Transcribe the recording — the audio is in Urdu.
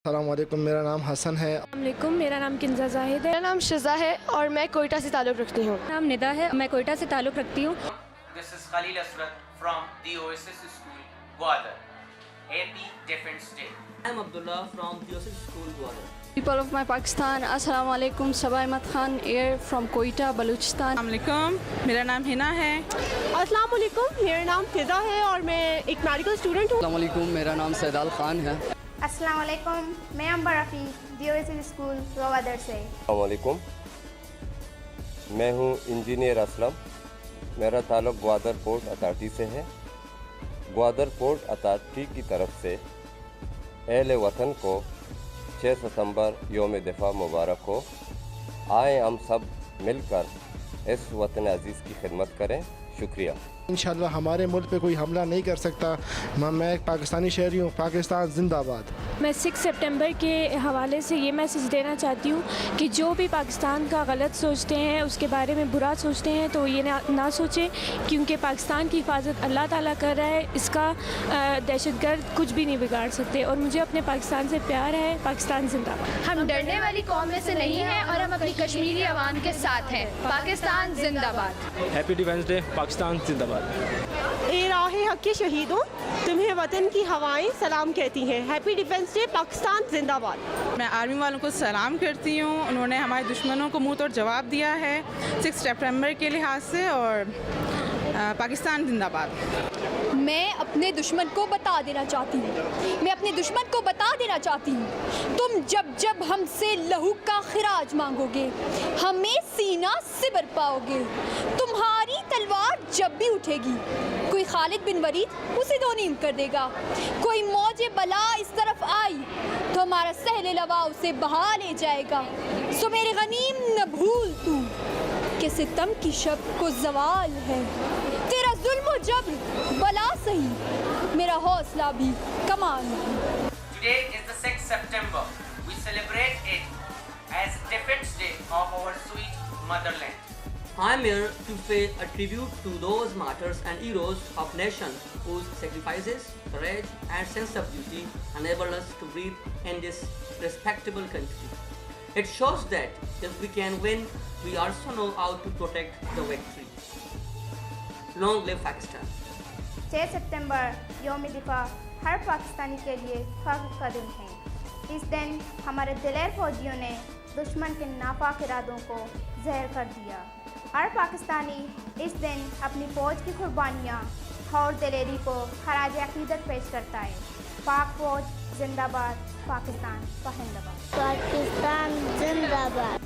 السلام علیکم، میرا نام حسن ہے۔ السلام علیکم، میرا نام کنزا زاہد ہے۔ میرا نام شزا ہے اور میں کوئٹہ سے تعلق رکھتی ہوں۔ میرا نام ندا ہے، میں کوئٹہ سے تعلق رکھتی ہوں۔ This is Khalil Asrat from the OSS School, Gwadar. Happy Defense Day. I am Abdullah from the OSS School, Gwadar. People of my Pakistan, السلام علیکم، صبا احمد خان ایئر فرام کوئٹہ بلوچستان۔ السلام علیکم، میرا نام ہنا ہے۔ السلام علیکم، میرا نام فضا ہے اور میں ایک میڈیکل اسٹوڈنٹ ہوں۔ السلام علیکم، میرا نام سیدال خان ہے۔ السلام علیکم، میں امبر رفیق دی OSS اسکول گوادر سے۔ السلام علیکم، میں ہوں انجینئر اسلم، میرا تعلق گوادر پورٹ اتھارٹی سے ہے۔ گوادر پورٹ اتھارٹی کی طرف سے اہل وطن کو 6 ستمبر یوم دفاع مبارک ہو۔ آئیں ہم سب مل کر اس وطن عزیز کی خدمت کریں۔ شکریہ۔ انشاءاللہ ہمارے ملک پہ کوئی حملہ نہیں کر سکتا۔ میں ایک پاکستانی شہری ہوں۔ پاکستان زندہ باد۔ میں 6 سپٹمبر کے حوالے سے یہ میسیج دینا چاہتی ہوں کہ جو بھی پاکستان کا غلط سوچتے ہیں، اس کے بارے میں برا سوچتے ہیں، تو یہ نہ سوچیں، کیونکہ پاکستان کی حفاظت اللہ تعالیٰ کر رہا ہے۔ اس کا دہشت گرد کچھ بھی نہیں بگاڑ سکتے، اور مجھے اپنے پاکستان سے پیار ہے۔ پاکستان زندہ باد۔ ہم ڈرنے والی قوم میں سے نہیں ہیں اور ہم اپنی کشمیری عوام کے ساتھ ہیں۔ پاکستان زندہ باد۔ ہیپی ڈیفینس ڈے، پاکستان زندہ باد۔ اے راہ حق کے شہیدوں، تمہیں وطن کی ہوائیں سلام کہتی ہیں۔ ہیپی ڈیفنس ڈے، پاکستان زندہ باد۔ میں آرمی والوں کو سلام کرتی ہوں، انہوں نے ہمارے دشمنوں کو منہ توڑ جواب دیا ہے 6 سپٹمبر کے لحاظ سے، اور پاکستان زندہ باد۔ میں اپنے دشمن کو بتا دینا چاہتی ہوں، تم جب ہم سے لہو کا خراج مانگو گے، ہمیں سینہ سے بر پاؤ گے۔ تمہاری تلوار جب بھی اٹھے گی، کوئی خالد بن ولید اسے 2 نیم کر دے گا۔ کوئی موج بلا اس طرف آئی تو ہمارا سہل لوا اسے بہا لے جائے گا۔ سو میرے غنیم نہ بھول تو کہ ستم کی شب کو زوال ہے، تیرا ظلم و جبر بلا سہی، میرا حوصلہ بھی کمال ہے۔ Today is the 6th September. We celebrate it as Defense Day of our sweet motherland. I am here to pay a tribute to those martyrs and heroes of nation whose sacrifices, courage and sense of duty enable us to breathe in this respectable country. It shows that if we can win, we also know how to protect the victory. Long live Pakistan. 6 ستمبر یوم دفاع ہر پاکستانی کے لیے فخر کا دن ہے۔ اس دن ہمارے دلیر فوجیوں نے دشمن کے ناپاک ارادوں کو زہر کر دیا۔ ہر پاکستانی اس دن اپنی فوج کی قربانیاں اور دلیری کو خراج عقیدت پیش کرتا ہے۔ پاک فوج زندہ باد، پاکستان پہندہ باد۔ پاکستان زندہ باد۔